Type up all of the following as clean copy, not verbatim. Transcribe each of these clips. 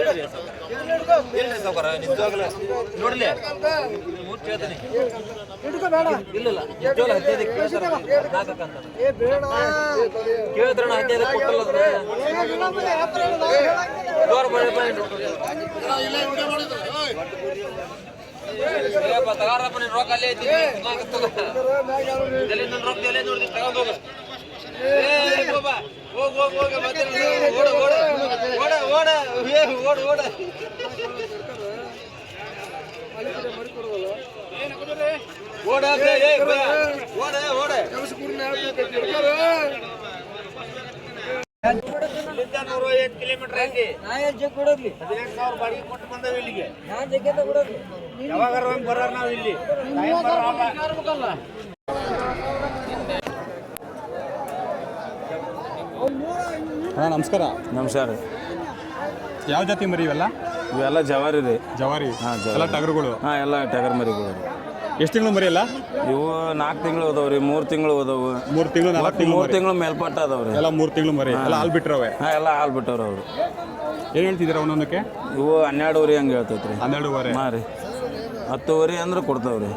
ಎಲ್ರಿ ಸಾವುಕಾರ ನಿಜವಾಗ್ಲೂ ನೋಡ್ಲಿ ಮುಚ್ಚ ಹೇಳ್ತೀನಿ ಇಲ್ಲ ನಿಜವಾಗ್ಲೂ 15 ಕೇಳಿದ್ರಣ 15 ಕೊಟ್ಟಲ್ಲ ಜೋರ್ ತಗಾರಪ್ಪ ನೀನು ರೊಕ್ಕ ಅಲ್ಲೇ ಐತಿ ಎಲ್ಲಿ ನನ್ನ ರೊಕ್ಕ ಎಲ್ಲಿ ನೋಡ್ತೀನಿ ತಗೊಂಡು ಹೋಗ ಹೋಗ ಹೋಗ ಹೋಗ ಮತ್ತೆ ಓಡ ಓಡ ಓಡ ಓಡ ಓಡ ಓಡ ಓಡ ಓಡ ಓಡ ಕಿಲೋಮೀಟರ್ ಐತಿ ಕೊಡೋದ್ಲಿ 18,000 ಬಾಡಿಗೆ ಕೊಟ್ಟು ಬಂದವ ಇಲ್ಲಿಗೆ ಯಾವಾಗ ಬರೋರು ನಾವು ಇಲ್ಲಿ ಹಾಂ ನಮಸ್ಕಾರ. ನಮಸ್ಕಾರ. ಯಾವ ಜಾತಿ ಮರಿ ಇವೆಲ್ಲ? ಇವೆಲ್ಲ ಜವಾರಿ ರೀ. ಜವಾರಿ? ಹಾಂ, ಎಲ್ಲ ಟಗರುಗಳು? ಹಾಂ, ಎಲ್ಲ ಟಗರ್ ಮರಿಗಳು. ಎಷ್ಟು ತಿಂಗಳು ಮರಿ ಅಲ್ಲ ಇವು? 4 ತಿಂಗಳು ಅದಾವ ರೀ. 3 ತಿಂಗಳು ಅದಾವು. 3 ತಿಂಗಳು 4 ತಿಂಗಳು 3 ತಿಂಗಳು ಮೇಲ್ಪಟ್ಟ ಅದಾವ್ರಿ. ಎಲ್ಲ 3 ತಿಂಗಳು ಮರಿ ಎಲ್ಲ ಹಾಲು ಬಿಟ್ಟಿರವೆ? ಹಾಂ, ಎಲ್ಲ ಹಾಲು ಬಿಟ್ಟವ್ರು ಅವರು. ಏನು ಹೇಳ್ತಿದ್ದೀರಾ ಒಂದೊಂದಕ್ಕೆ? ಇವು 12 ಹಂಗೆ ಹೇಳ್ತೈತೆ ರೀ. 12 ಹಾಂ ರೀ. 10 ಅಂದ್ರೆ ಕೊಡ್ತಾವ್ರಿ.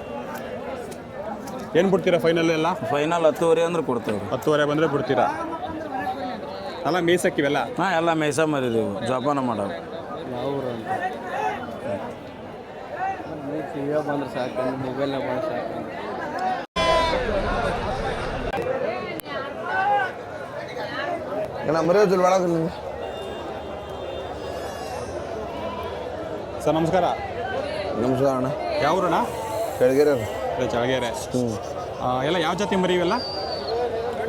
ಏನು ಬಿಡ್ತೀರಾ ಫೈನಲ್? ಎಲ್ಲ ಫೈನಲ್ 10 ಅಂದ್ರೆ ಕೊಡ್ತಾವ್ರಿ. 10 ಬಂದರೆ ಬಿಡ್ತೀರಾ? ಅಲ್ಲ ಮೇಯ್ಸಕ್ಕಿವೆಲ್ಲ? ಹಾಂ, ಎಲ್ಲ ಮೇಯ್ಸ ಮರಿ ರೀ. ಜೋಪಾನ ಮಾಡವು. ಯಾವ ಟಿವಿಯಾಗ ಬಂದ್ರೆ ಸಾಕು, ಮೊಬೈಲ್ನಾಗ ಬಂದ್ರೆ ಸಾಕು. ಮರೆಯೋದಿಲ್ಲ ಒಳಗೆ. ಸರ್ ನಮಸ್ಕಾರ. ನಮಸ್ಕಾರ ಅಣ್ಣ. ಯಾವ ಊರಣ್ಣ? ಚಳಗೆರೆ. ಚಳಗೆರೆ. ಎಲ್ಲ ಯಾವ ಜಾತಿ ಮರಿ ಇವೆಲ್ಲ?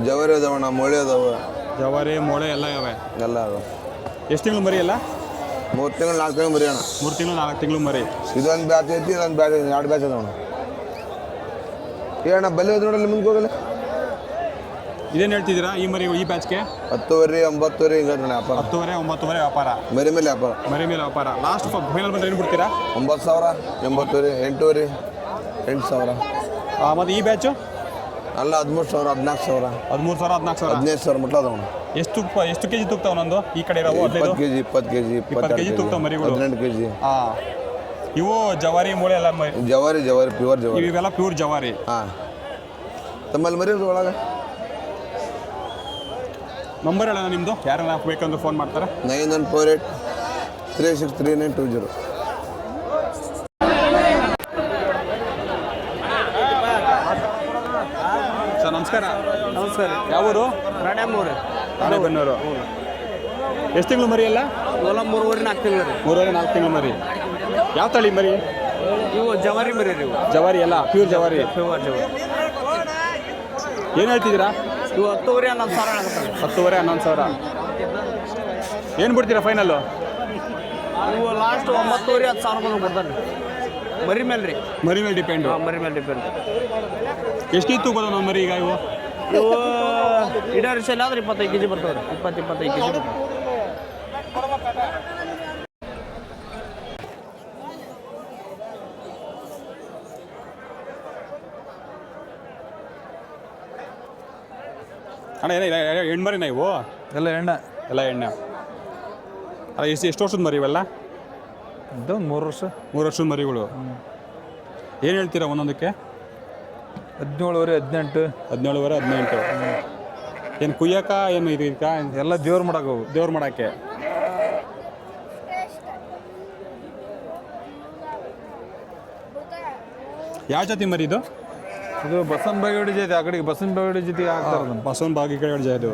ಜವಾರಿ ಅದಾವಣ್ಣ, ಮೊಳೆ ಅದಾವ. ಜವಾರಿ ಮೊಳೆ ಎಲ್ಲ ಯಾವೆ? ಎಲ್ಲ ಅದಾವ. ಎಷ್ಟು ತಿಂಗಳು ಮರಿ ಎಲ್ಲ? 3 ತಿಂಗಳು 4 ತಿಂಗಳು ಮರಿ ಅಣ್ಣ. 3 ತಿಂಗಳು 4 ತಿಂಗಳು ಮರಿ. ಇದೊಂದು ಬ್ಯಾಚ್ ಐತಿ, ಇದೊಂದು ಬ್ಯಾಚ್ ಐತಿ. 2 ಬ್ಯಾಚ್ ಅದಾವಣ್ಣ. ಏನಣ್ಣ ಬಲ್ಲಿ ಹೋದ್ ನೋಡಲ್ಲ ಮುಂದೆ ಹೋಗಲ್ಲ? ಇದೇನು ಹೇಳ್ತಿದ್ದೀರಾ ಈ ಮರಿ ಈ ಬ್ಯಾಚ್ಗೆ? 10ವರೆ 9ವರೆ ಹಿಂಗೆ ವ್ಯಾಪಾರ. 10ವರೆ 9ವರೆ ವ್ಯಾಪಾರ. ಮರಿ ಮೇಲೆ ವ್ಯಾಪಾರ. ಮರಿ ಮೇಲೆ ವ್ಯಾಪಾರ. ಲಾಸ್ಟ್ ಫೈನಲ್ ಬಂದ್ರೆ ಏನು ಬಿಡ್ತೀರಾ? 9,000, 80ವರೆ, 8ವರೆ, 8,000. ಮತ್ತು ಈ ಬ್ಯಾಚು? ಅಲ್ಲ 13,000, 14,000. 13,000, 14,000, 15,000 ಮುಟ್ಟ ಅದಾವಣ್ಣ. ಎಷ್ಟು ಕೆಜಿ ತೂಗ್ತಾವ ಒಂದೊಂದು? ಈ ಕಡೆ ಇರೋ 20 ಕೆಜಿ, 20 ಕೆಜಿ, 20 ಕೆಜಿ ತೂಗ್ತಾವ ಮರಿಗಳು. 18 ಕೆಜಿ. ಹಾಂ, ಇವು ಜವಾರಿ ಮೂಳೆ ಎಲ್ಲ ಜವಾರಿ ಪ್ಯೂರ್ ಜವಾರಿ. ಇವೆಲ್ಲ ಪ್ಯೂರ್ ಜವಾರಿ. ಹಾಂ. ತಮ್ಮಲ್ಲಿ ಮರಿ ಒಳಗೆ ನಂಬರ್ ಹೇಳೋಣ ನಿಮ್ಮದು? ಯಾರನ್ನ ಬೇಕಂದ್ರೆ ಫೋನ್ ಮಾಡ್ತಾರೆ? 9148 363920. ಸರ್ ನಮಸ್ಕಾರ. ನಮಸ್ಕಾರ. ಯಾವ ಊರು? ರಾಣೆಬೆನ್ನೂರು. ರಾಣೆಬೆನ್ನೂರು. ಎಷ್ಟು ತಿಂಗಳು ಮರಿ ಎಲ್ಲ? 3.5 4 ತಿಂಗಳು ರೀ. 3.5 4 ತಿಂಗಳು ಮರಿ. ಯಾವ ತಳಿ ಮರಿ? ಇವು ಜವಾರಿ ಮರಿ ರೀ. ಜವಾರಿ ಎಲ್ಲ ಪ್ಯೂರ್ ಜವಾರಿ. ಪ್ಯೂರ್ ಜವಾರಿ. ಏನು ಹೇಳ್ತಿದ್ದೀರಾ? ಇವು 10ವರೆ 11,000 ಆಗುತ್ತೆ. 10ವರೆ 11,000. ಏನು ಬಿಡ್ತೀರಾ ಫೈನಲ್ಲು? ಇವು ಲಾಸ್ಟ್ 9ವರೆ 10,000 ಬಂದು ಕೊಡ್ತಾರೆ. ಮರಿ ಮೇಲೆ ರೀ. ಮರಿ ಮೇಲೆ ಡಿಪೆಂಡು? ಮರಿ ಮೇಲೆ ಡಿಪೆಂಡ್. ಎಷ್ಟಿತ್ತು ತೂಗೋದು ನಮ್ಮ ಮರಿ ಈಗ? ಇವು ಇಡೋ ಸಲ ಆದ್ರೆ 25 ಕೆಜಿ ಬರ್ತಾವ್ರಿ. 20-25 ಕೆಜಿ ಬರ್ತಾವೆ. ಅಣ್ಣ ಏನ ಹೆಣ್ಣು ಮರಿನಾ ಇವು? ಎಲ್ಲ ಎಣ್ಣೆ. ಎಲ್ಲ ಎಣ್ಣೆ. ಅಲ್ಲ ಎಷ್ಟು ವರ್ಷದ ಮರಿ ಇವೆಲ್ಲ? ಇದು 3 ವರ್ಷ. 3 ವರ್ಷದ ಮರಿಗಳು. ಏನು ಹೇಳ್ತೀರಾ ಒಂದೊಂದಕ್ಕೆ? 17ವರೆ 18. 17ವರೆ 18. ಏನು ಕುಯ್ಯಕ ಏನು ಇದಕ್ಕ? ಎಲ್ಲ ದೇವ್ರು ಮಾಡಕ್ಕೆ. ದೇವ್ರು ಮಾಡೋಕ್ಕೆ. ಯಾವ ಜಾತಿ ಮರಿ ಇದು? ಇದು ಬಸವನ ಬಾಗೇವಾಡಿ ಜೊತೆ ಆ ಕಡೆಗೆ ಬಸವನ ಬಾಗೇವಾಡಿ ಜೊತೆಗೆ ಆಗ್ತಾರೆ. ಬಸವನ ಬಾಗೇವಾಡಿ ಜೊತೆ ಇದು.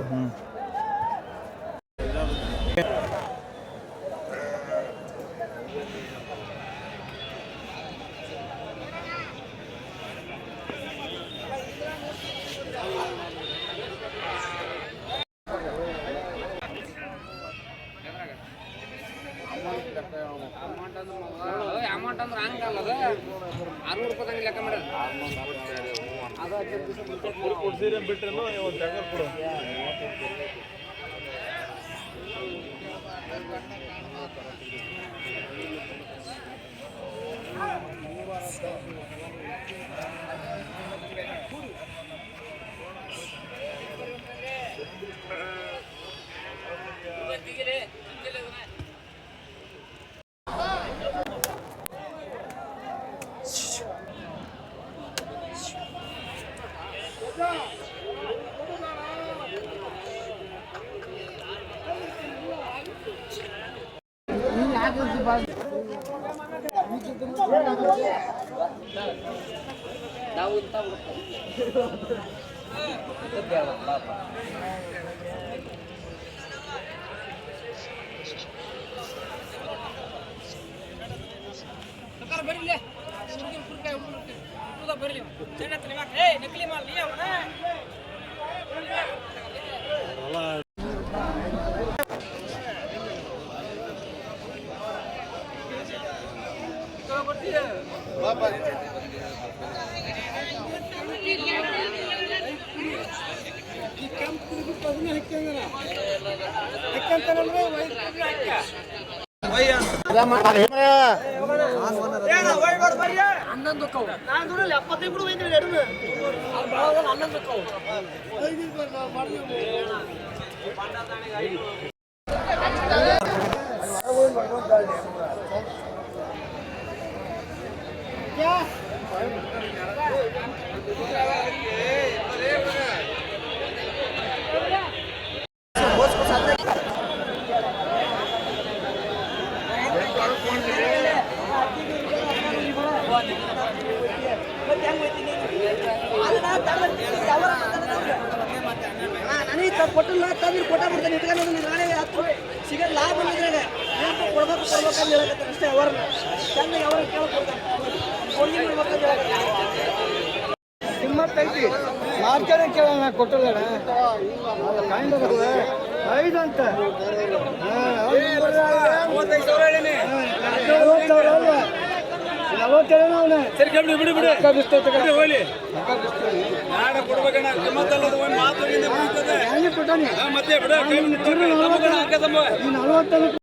ಅಮೌಂಟ್ ಅಂದ್ರೆ ಹಂಗಲ್ಲ, 600 ರೂಪಾಯಿ ಲೆಕ್ಕ ಮಾಡೋದು. ಕೊಟ್ಟಿಲ್ಲ ತಂದ್ರೆ ಕೊಟ್ಟಾಗ್ಬಿಡ್ತಾನೆ ಇಟ್ಕೊಂಡು ನಾನೇ ಹತ್ತು ಸಿಗೋದು ಲಾಭ ಬಂದಿದ್ರೆ ಕೊಡ್ಬೇಕು ಅಂತ ಹೇಳಕತ್ತಾರೆ ಅಷ್ಟೇ ಅವ್ರನ್ನ ಚೆನ್ನಾಗಿ ಅವ್ರ ಕೇಳ್ಕೊಡ್ತಾರೆ ನಿಮ್ಮತ್ತೈತಿ ಮಾರ್ಕೆಟ್ ಕೇಳೋಣ ಕೊಟ್ಟಿಲ್ಲ ಐದು ಅಂತ 40,000 ಸರಿ ಬಿಡಿ ಬಿಡಿ ಬಿಡಿ ಹೋಗ್ಲಿ ಮತ್ತೆ